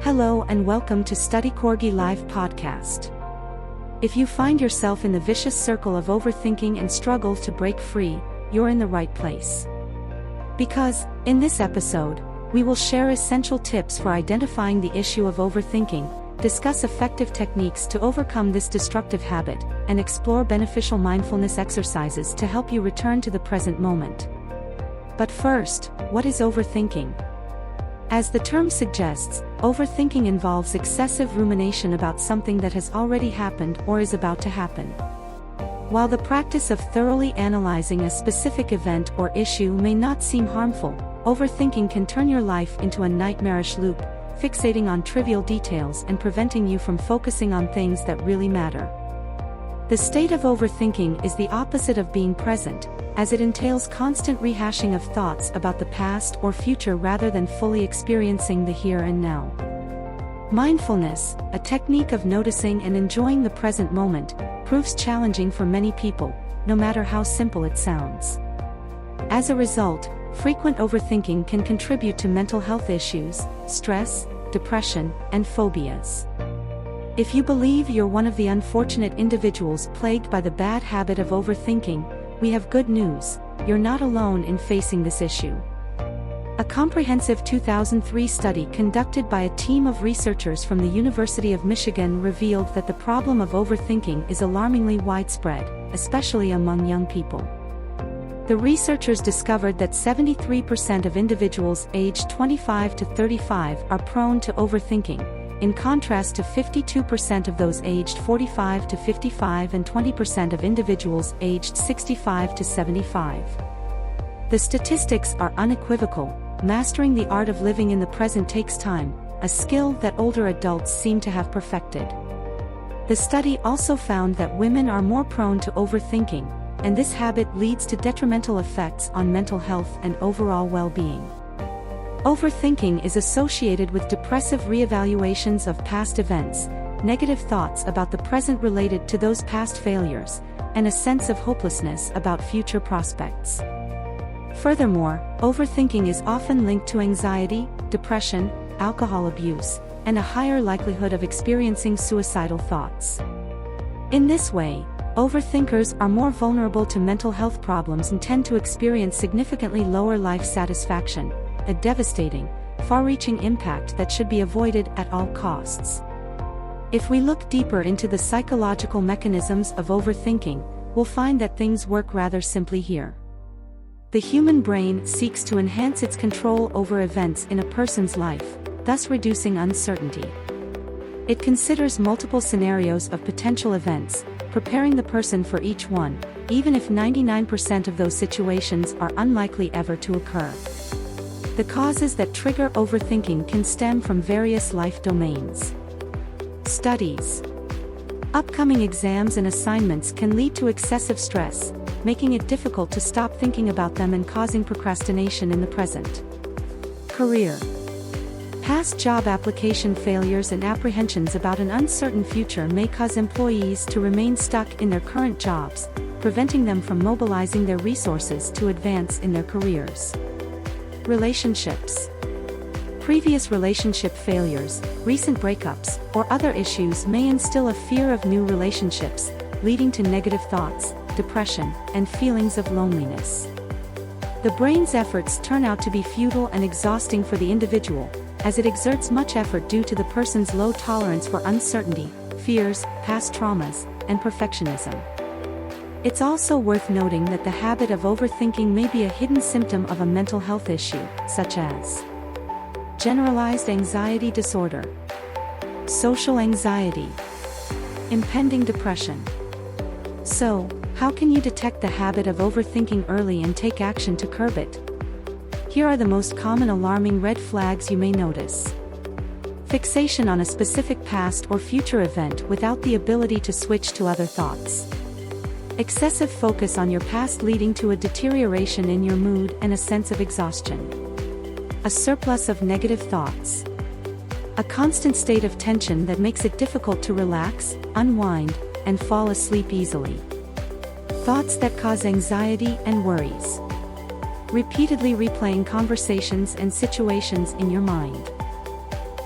Hello and welcome to StudyCorgi Live podcast. If you find yourself in the vicious circle of overthinking and struggle to break free, you're in the right place. Because, in this episode, we will share essential tips for identifying the issue of overthinking, discuss effective techniques to overcome this destructive habit, and explore beneficial mindfulness exercises to help you return to the present moment. But first, what is overthinking? As the term suggests, overthinking involves excessive rumination about something that has already happened or is about to happen. While the practice of thoroughly analyzing a specific event or issue may not seem harmful, overthinking can turn your life into a nightmarish loop, fixating on trivial details and preventing you from focusing on things that really matter. The state of overthinking is the opposite of being present, as it entails constant rehashing of thoughts about the past or future rather than fully experiencing the here and now. Mindfulness, a technique of noticing and enjoying the present moment, proves challenging for many people, no matter how simple it sounds. As a result, frequent overthinking can contribute to mental health issues, stress, depression, and phobias. If you believe you're one of the unfortunate individuals plagued by the bad habit of overthinking, we have good news: you're not alone in facing this issue. A comprehensive 2003 study conducted by a team of researchers from the University of Michigan revealed that the problem of overthinking is alarmingly widespread, especially among young people. The researchers discovered that 73% of individuals aged 25 to 35 are prone to overthinking, in contrast to 52% of those aged 45 to 55 and 20% of individuals aged 65 to 75. The statistics are unequivocal: mastering the art of living in the present takes time, a skill that older adults seem to have perfected. The study also found that women are more prone to overthinking, and this habit leads to detrimental effects on mental health and overall well-being. Overthinking is associated with depressive reevaluations of past events, negative thoughts about the present related to those past failures, and a sense of hopelessness about future prospects. Furthermore, overthinking is often linked to anxiety, depression, alcohol abuse, and a higher likelihood of experiencing suicidal thoughts. In this way, overthinkers are more vulnerable to mental health problems and tend to experience significantly lower life satisfaction, a devastating, far-reaching impact that should be avoided at all costs. If we look deeper into the psychological mechanisms of overthinking, we'll find that things work rather simply here. The human brain seeks to enhance its control over events in a person's life, thus reducing uncertainty. It considers multiple scenarios of potential events, preparing the person for each one, even if 99% of those situations are unlikely ever to occur. The causes that trigger overthinking can stem from various life domains. Studies. Upcoming exams and assignments can lead to excessive stress, making it difficult to stop thinking about them and causing procrastination in the present. Career. Past job application failures and apprehensions about an uncertain future may cause employees to remain stuck in their current jobs, preventing them from mobilizing their resources to advance in their careers. Relationships. Previous relationship failures, recent breakups, or other issues may instill a fear of new relationships, leading to negative thoughts, depression, and feelings of loneliness. The brain's efforts turn out to be futile and exhausting for the individual, as it exerts much effort due to the person's low tolerance for uncertainty, fears, past traumas, and perfectionism. It's also worth noting that the habit of overthinking may be a hidden symptom of a mental health issue, such as generalized anxiety disorder, social anxiety, impending depression. So, how can you detect the habit of overthinking early and take action to curb it? Here are the most common alarming red flags you may notice. Fixation on a specific past or future event without the ability to switch to other thoughts. Excessive focus on your past leading to a deterioration in your mood and a sense of exhaustion. A surplus of negative thoughts. A constant state of tension that makes it difficult to relax, unwind, and fall asleep easily. Thoughts that cause anxiety and worries. Repeatedly replaying conversations and situations in your mind.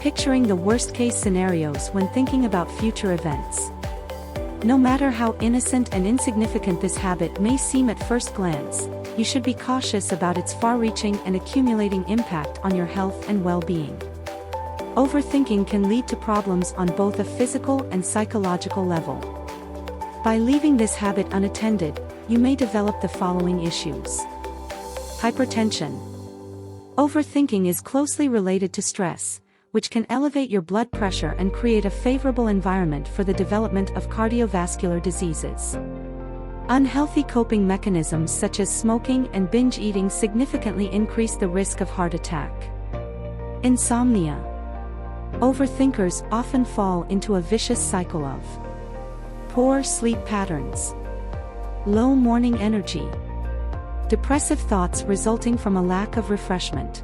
picturing the worst-case scenarios when thinking about future events. No matter how innocent and insignificant this habit may seem at first glance, you should be cautious about its far-reaching and accumulating impact on your health and well-being. Overthinking can lead to problems on both a physical and psychological level. By leaving this habit unattended, you may develop the following issues. Hypertension. Overthinking is closely related to stress, which can elevate your blood pressure and create a favorable environment for the development of cardiovascular diseases. Unhealthy coping mechanisms such as smoking and binge eating significantly increase the risk of heart attack. Insomnia. Overthinkers often fall into a vicious cycle of poor sleep patterns, low morning energy, depressive thoughts resulting from a lack of refreshment.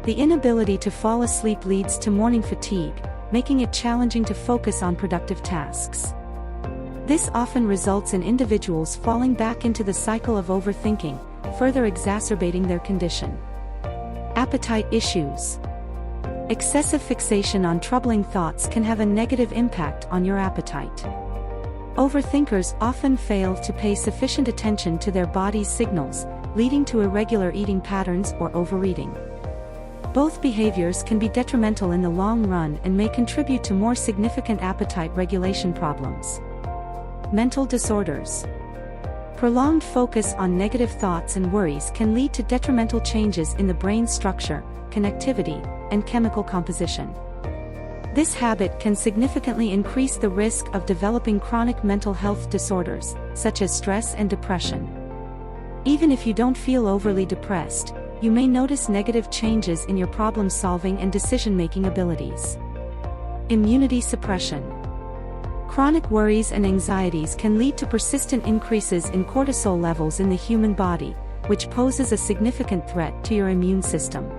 The inability to fall asleep leads to morning fatigue, making it challenging to focus on productive tasks. This often results in individuals falling back into the cycle of overthinking, further exacerbating their condition. Appetite issues. Excessive fixation on troubling thoughts can have a negative impact on your appetite. Overthinkers often fail to pay sufficient attention to their body's signals, leading to irregular eating patterns or overeating. Both behaviors can be detrimental in the long run and may contribute to more significant appetite regulation problems. Mental disorders. Prolonged focus on negative thoughts and worries can lead to detrimental changes in the brain's structure, connectivity, and chemical composition. This habit can significantly increase the risk of developing chronic mental health disorders, such as stress and depression. Even if you don't feel overly depressed, you may notice negative changes in your problem-solving and decision-making abilities. Immunity suppression. Chronic worries and anxieties can lead to persistent increases in cortisol levels in the human body, which poses a significant threat to your immune system.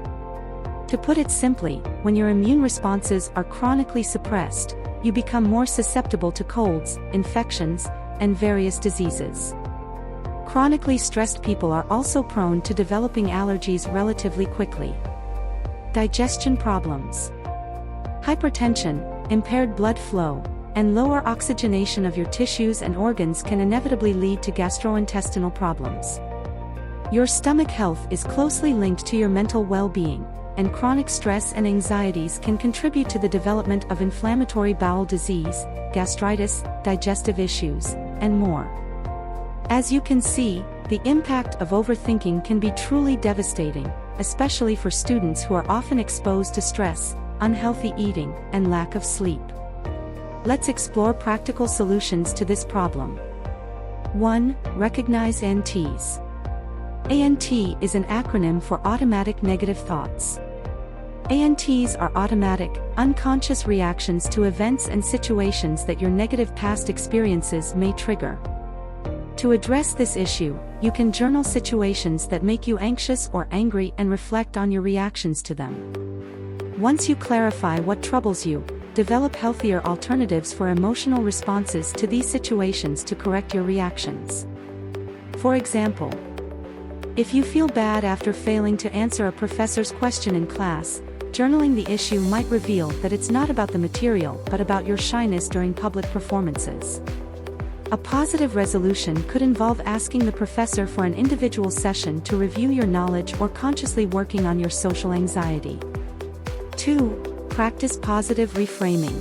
To put it simply, when your immune responses are chronically suppressed, you become more susceptible to colds, infections, and various diseases. Chronically stressed people are also prone to developing allergies relatively quickly. Digestion problems. Hypertension, impaired blood flow, and lower oxygenation of your tissues and organs can inevitably lead to gastrointestinal problems. Your stomach health is closely linked to your mental well-being, and chronic stress and anxieties can contribute to the development of inflammatory bowel disease, gastritis, digestive issues, and more. As you can see, the impact of overthinking can be truly devastating, especially for students who are often exposed to stress, unhealthy eating, and lack of sleep. Let's explore practical solutions to this problem. 1. Recognize ANTs. ANT is an acronym for automatic negative thoughts. ANTs are automatic, unconscious reactions to events and situations that your negative past experiences may trigger. To address this issue, you can journal situations that make you anxious or angry and reflect on your reactions to them. Once you clarify what troubles you, develop healthier alternatives for emotional responses to these situations to correct your reactions. For example, if you feel bad after failing to answer a professor's question in class, journaling the issue might reveal that it's not about the material but about your shyness during public performances. A positive resolution could involve asking the professor for an individual session to review your knowledge or consciously working on your social anxiety. 2. Practice positive reframing.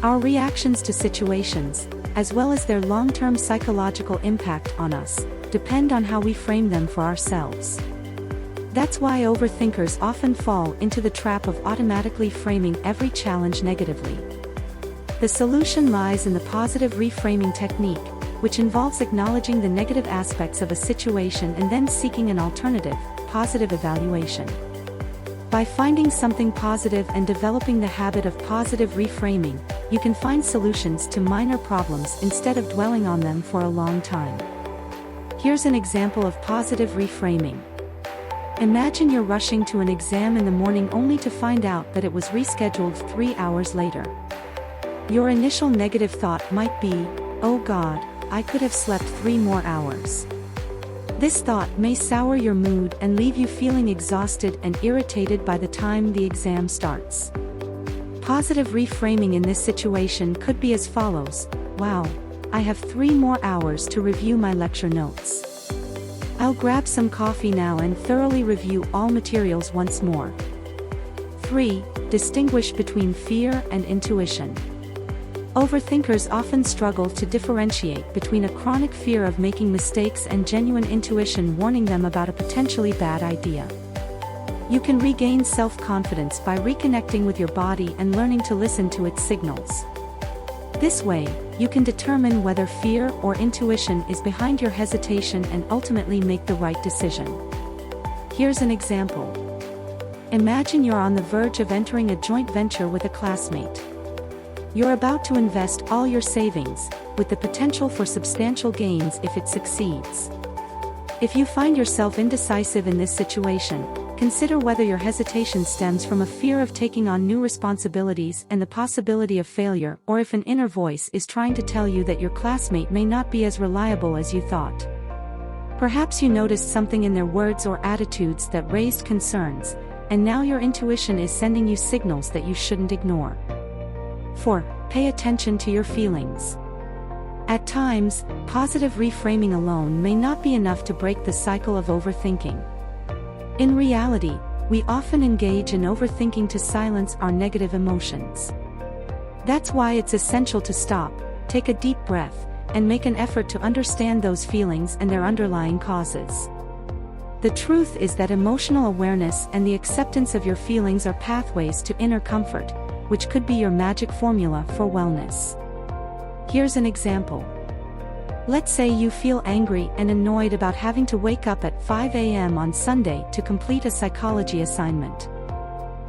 Our reactions to situations, as well as their long-term psychological impact on us, depend on how we frame them for ourselves. That's why overthinkers often fall into the trap of automatically framing every challenge negatively. The solution lies in the positive reframing technique, which involves acknowledging the negative aspects of a situation and then seeking an alternative, positive evaluation. By finding something positive and developing the habit of positive reframing, you can find solutions to minor problems instead of dwelling on them for a long time. Here's an example of positive reframing. Imagine you're rushing to an exam in the morning only to find out that it was rescheduled 3 hours later. Your initial negative thought might be, "Oh God, I could have slept 3 more hours." This thought may sour your mood and leave you feeling exhausted and irritated by the time the exam starts. Positive reframing in this situation could be as follows: wow, I have 3 more hours to review my lecture notes. I'll grab some coffee now and thoroughly review all materials once more. 3. Distinguish between fear and intuition. Overthinkers often struggle to differentiate between a chronic fear of making mistakes and genuine intuition warning them about a potentially bad idea. You can regain self-confidence by reconnecting with your body and learning to listen to its signals. This way, you can determine whether fear or intuition is behind your hesitation and ultimately make the right decision. Here's an example. Imagine you're on the verge of entering a joint venture with a classmate. You're about to invest all your savings, with the potential for substantial gains if it succeeds. If you find yourself indecisive in this situation, consider whether your hesitation stems from a fear of taking on new responsibilities and the possibility of failure, or if an inner voice is trying to tell you that your classmate may not be as reliable as you thought. Perhaps you noticed something in their words or attitudes that raised concerns, and now your intuition is sending you signals that you shouldn't ignore. 4. Pay attention to your feelings. At times, positive reframing alone may not be enough to break the cycle of overthinking. In reality, we often engage in overthinking to silence our negative emotions. That's why it's essential to stop, take a deep breath, and make an effort to understand those feelings and their underlying causes. The truth is that emotional awareness and the acceptance of your feelings are pathways to inner comfort, which could be your magic formula for wellness. Here's an example. Let's say you feel angry and annoyed about having to wake up at 5 a.m. on Sunday to complete a psychology assignment.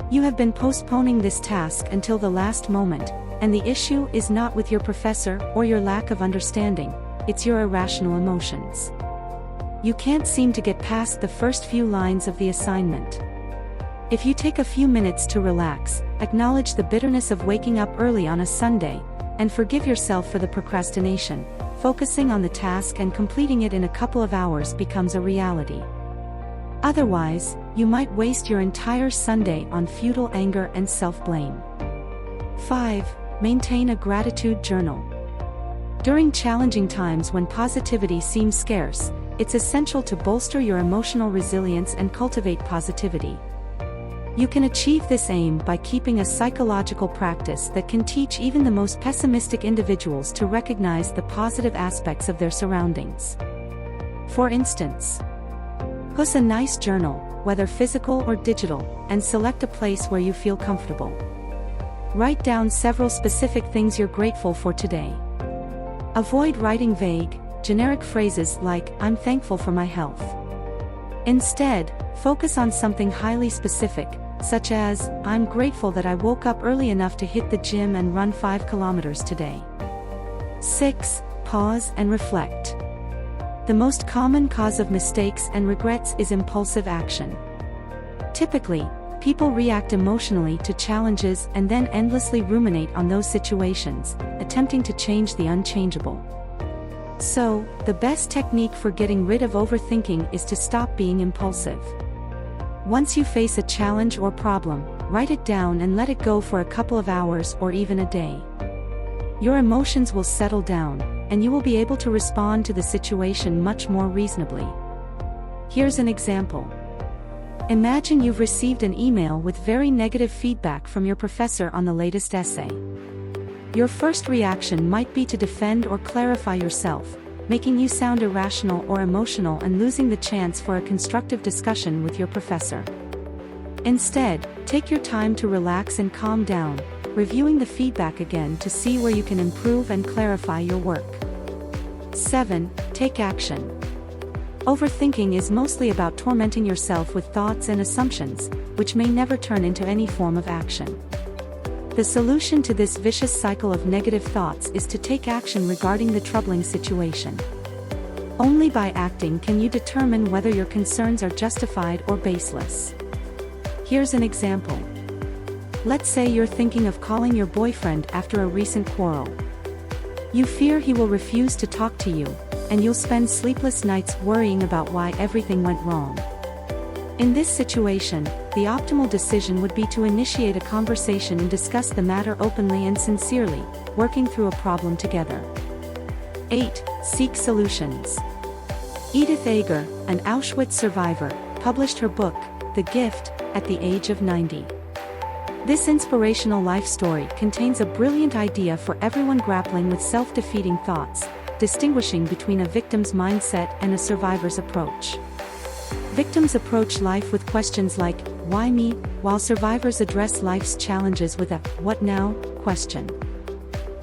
You have been postponing this task until the last moment, and the issue is not with your professor or your lack of understanding, it's your irrational emotions. You can't seem to get past the first few lines of the assignment. If you take a few minutes to relax, acknowledge the bitterness of waking up early on a Sunday, and forgive yourself for the procrastination, focusing on the task and completing it in a couple of hours becomes a reality. Otherwise, you might waste your entire Sunday on futile anger and self-blame. 5. Maintain a gratitude journal. During challenging times when positivity seems scarce, it's essential to bolster your emotional resilience and cultivate positivity. You can achieve this aim by keeping a psychological practice that can teach even the most pessimistic individuals to recognize the positive aspects of their surroundings. For instance, use a nice journal, whether physical or digital, and select a place where you feel comfortable. Write down several specific things you're grateful for today. Avoid writing vague, generic phrases like, "I'm thankful for my health." Instead, focus on something highly specific, such as, "I'm grateful that I woke up early enough to hit the gym and run 5 kilometers today." 6. Pause and reflect. The most common cause of mistakes and regrets is impulsive action. Typically, people react emotionally to challenges and then endlessly ruminate on those situations, attempting to change the unchangeable. So, the best technique for getting rid of overthinking is to stop being impulsive. Once you face a challenge or problem, write it down and let it go for a couple of hours or even a day. Your emotions will settle down, and you will be able to respond to the situation much more reasonably. Here's an example. Imagine you've received an email with very negative feedback from your professor on the latest essay. Your first reaction might be to defend or clarify yourself, making you sound irrational or emotional and losing the chance for a constructive discussion with your professor. Instead, take your time to relax and calm down, reviewing the feedback again to see where you can improve and clarify your work. 7. Take action. Overthinking is mostly about tormenting yourself with thoughts and assumptions, which may never turn into any form of action. The solution to this vicious cycle of negative thoughts is to take action regarding the troubling situation. Only by acting can you determine whether your concerns are justified or baseless. Here's an example. Let's say you're thinking of calling your boyfriend after a recent quarrel. You fear he will refuse to talk to you, and you'll spend sleepless nights worrying about why everything went wrong. In this situation, the optimal decision would be to initiate a conversation and discuss the matter openly and sincerely, working through a problem together. 8. Seek solutions. Edith Eger, an Auschwitz survivor, published her book, The Gift, at the age of 90. This inspirational life story contains a brilliant idea for everyone grappling with self-defeating thoughts, distinguishing between a victim's mindset and a survivor's approach. Victims approach life with questions like, "Why me?" while survivors address life's challenges with a "What now?" question.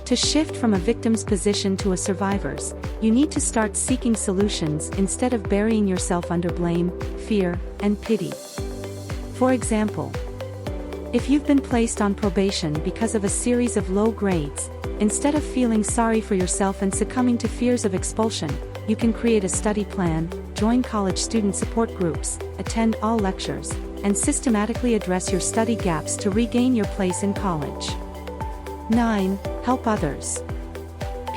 To shift from a victim's position to a survivor's, you need to start seeking solutions instead of burying yourself under blame, fear, and pity. For example, if you've been placed on probation because of a series of low grades, instead of feeling sorry for yourself and succumbing to fears of expulsion, you can create a study plan, join college student support groups, attend all lectures, and systematically address your study gaps to regain your place in college. 9. Help others.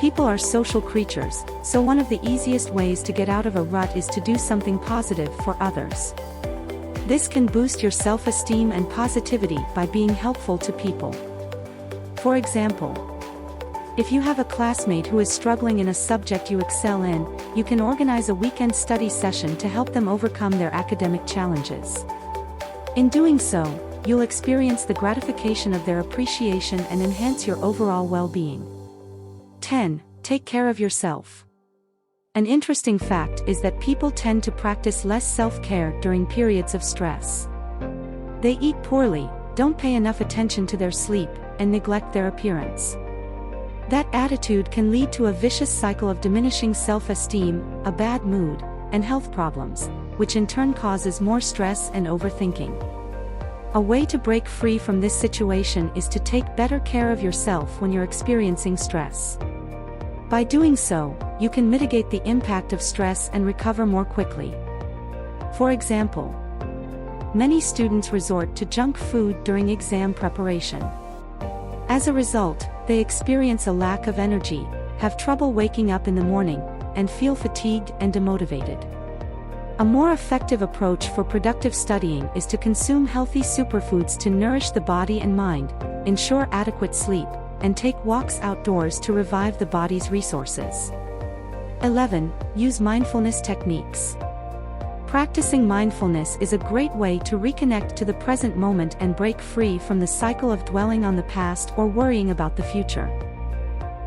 People are social creatures, so one of the easiest ways to get out of a rut is to do something positive for others. This can boost your self-esteem and positivity by being helpful to people. For example, if you have a classmate who is struggling in a subject you excel in, you can organize a weekend study session to help them overcome their academic challenges. In doing so, you'll experience the gratification of their appreciation and enhance your overall well-being. 10. Take care of yourself. An interesting fact is that people tend to practice less self-care during periods of stress. They eat poorly, don't pay enough attention to their sleep, and neglect their appearance. That attitude can lead to a vicious cycle of diminishing self-esteem, a bad mood, and health problems, which in turn causes more stress and overthinking. A way to break free from this situation is to take better care of yourself when you're experiencing stress. By doing so, you can mitigate the impact of stress and recover more quickly. For example, many students resort to junk food during exam preparation. As a result, they experience a lack of energy, have trouble waking up in the morning, and feel fatigued and demotivated. A more effective approach for productive studying is to consume healthy superfoods to nourish the body and mind, ensure adequate sleep, and take walks outdoors to revive the body's resources. 11. Use mindfulness techniques. Practicing mindfulness is a great way to reconnect to the present moment and break free from the cycle of dwelling on the past or worrying about the future.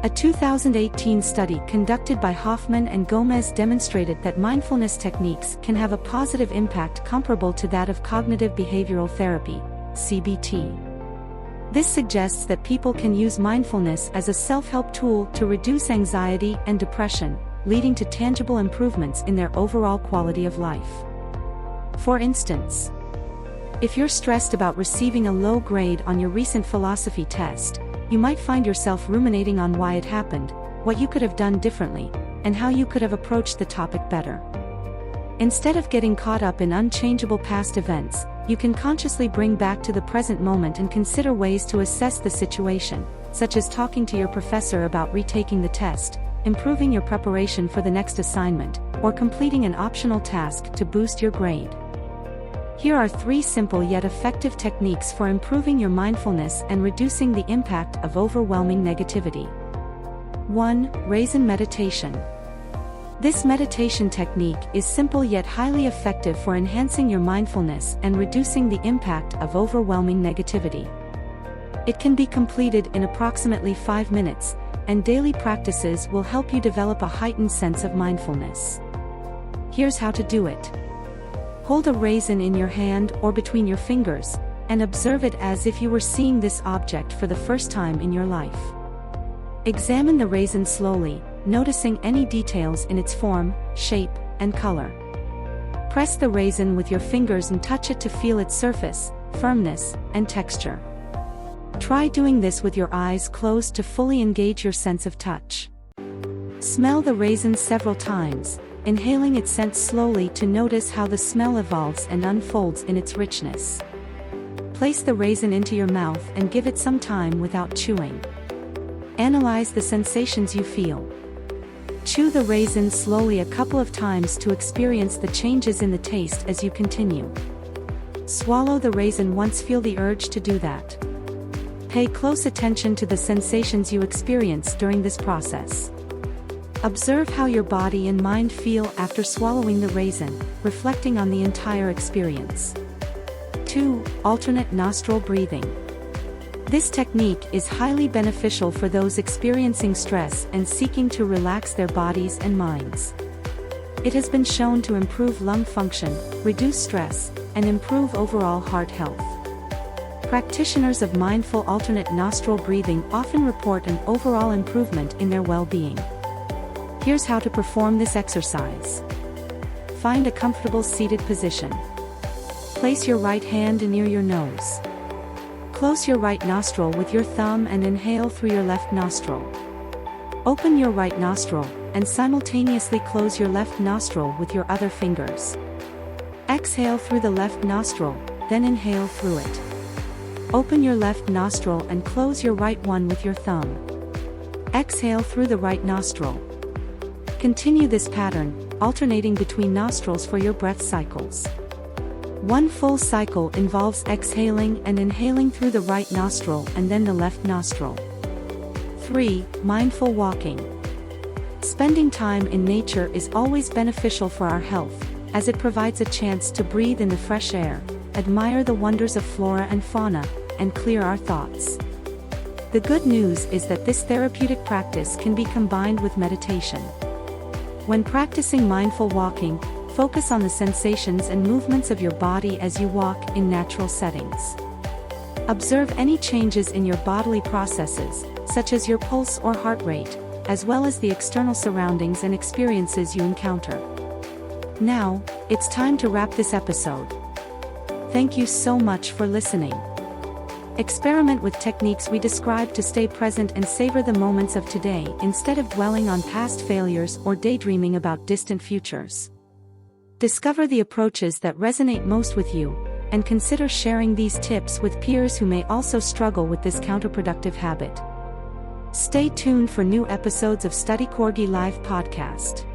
A 2018 study conducted by Hoffman and Gomez demonstrated that mindfulness techniques can have a positive impact comparable to that of cognitive behavioral therapy, CBT. This suggests that people can use mindfulness as a self-help tool to reduce anxiety and depression, leading to tangible improvements in their overall quality of life. For instance, if you're stressed about receiving a low grade on your recent philosophy test, you might find yourself ruminating on why it happened, what you could have done differently, and how you could have approached the topic better. Instead of getting caught up in unchangeable past events, you can consciously bring back to the present moment and consider ways to assess the situation, such as talking to your professor about retaking the test, improving your preparation for the next assignment, or completing an optional task to boost your grade. Here are 3 simple yet effective techniques for improving your mindfulness and reducing the impact of overwhelming negativity. 1. Raisin meditation. This meditation technique is simple yet highly effective for enhancing your mindfulness and reducing the impact of overwhelming negativity. It can be completed in approximately 5 minutes, and daily practices will help you develop a heightened sense of mindfulness. Here's how to do it. Hold a raisin in your hand or between your fingers, and observe it as if you were seeing this object for the first time in your life. Examine the raisin slowly, noticing any details in its form, shape, and color. Press the raisin with your fingers and touch it to feel its surface, firmness, and texture. Try doing this with your eyes closed to fully engage your sense of touch. Smell the raisin several times, inhaling its scent slowly to notice how the smell evolves and unfolds in its richness. Place the raisin into your mouth and give it some time without chewing. Analyze the sensations you feel. Chew the raisin slowly a couple of times to experience the changes in the taste as you continue. Swallow the raisin once feel the urge to do that. Pay close attention to the sensations you experience during this process. Observe how your body and mind feel after swallowing the raisin, reflecting on the entire experience. 2. Alternate nostril breathing. This technique is highly beneficial for those experiencing stress and seeking to relax their bodies and minds. It has been shown to improve lung function, reduce stress, and improve overall heart health. Practitioners of mindful alternate nostril breathing often report an overall improvement in their well-being. Here's how to perform this exercise. Find a comfortable seated position. Place your right hand near your nose. Close your right nostril with your thumb and inhale through your left nostril. Open your right nostril, and simultaneously close your left nostril with your other fingers. Exhale through the left nostril, then inhale through it. Open your left nostril and close your right one with your thumb. Exhale through the right nostril. Continue this pattern, alternating between nostrils for your breath cycles. One full cycle involves exhaling and inhaling through the right nostril and then the left nostril. 3. Mindful walking. Spending time in nature is always beneficial for our health, as it provides a chance to breathe in the fresh air, admire the wonders of flora and fauna, and clear our thoughts. The good news is that this therapeutic practice can be combined with meditation. When practicing mindful walking, focus on the sensations and movements of your body as you walk in natural settings. Observe any changes in your bodily processes, such as your pulse or heart rate, as well as the external surroundings and experiences you encounter. Now, it's time to wrap this episode. Thank you so much for listening. Experiment with techniques we described to stay present and savor the moments of today instead of dwelling on past failures or daydreaming about distant futures. Discover the approaches that resonate most with you, and consider sharing these tips with peers who may also struggle with this counterproductive habit. Stay tuned for new episodes of StudyCorgi Live podcast.